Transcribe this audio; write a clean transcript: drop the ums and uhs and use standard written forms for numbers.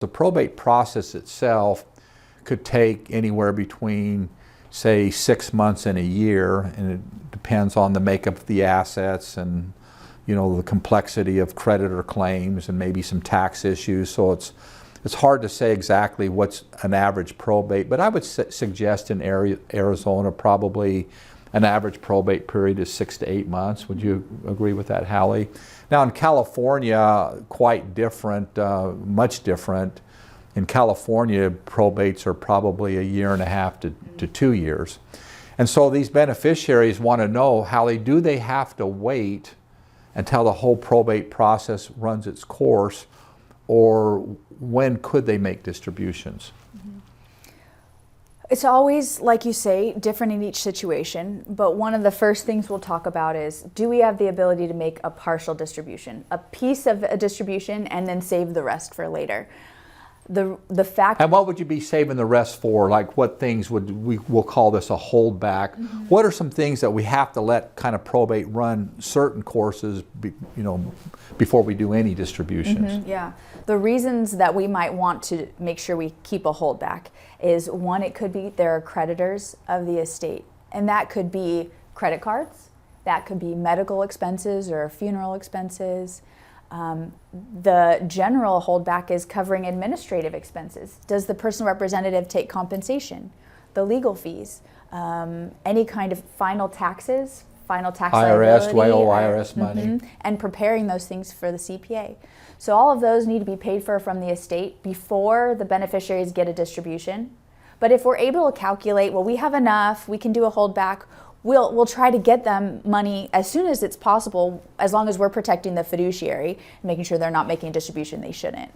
The probate process itself could take anywhere between, say, 6 months and a year, and it depends on the makeup of the assets and, you know, the complexity of creditor claims and maybe some tax issues. So it's hard to say exactly what's an average probate, but I would suggest in Arizona probably an average probate period is 6 to 8 months. Would you agree with that, Hallie? Now in California, quite different, much different. In California, probates are probably 1.5 to 2 years. And so these beneficiaries want to know, Hallie, do they have to wait until the whole probate process runs its course, or when could they make distributions? It's always, like you say, different in each situation, but one of the first things we'll talk about is, do we have the ability to make a partial distribution, a piece of a distribution, and then save the rest for later? The fact. And what would you be saving the rest for? Like what things we'll call this a holdback. What are some things that we have to let kind of probate run certain courses, before we do any distributions? Yeah, the reasons that we might want to make sure we keep a holdback is, one, it could be there are creditors of the estate, and that could be credit cards, that could be medical expenses or funeral expenses. The general holdback is covering administrative expenses. Does the personal representative take compensation? The legal fees, any kind of final taxes, final tax IRS, liability, IRS money. and preparing those things for the CPA. So all of those need to be paid for from the estate before the beneficiaries get a distribution. But if we're able to calculate, well, we have enough, we can do a holdback, we'll try to get them money as soon as it's possible, as long as we're protecting the fiduciary, making sure they're not making a distribution they shouldn't.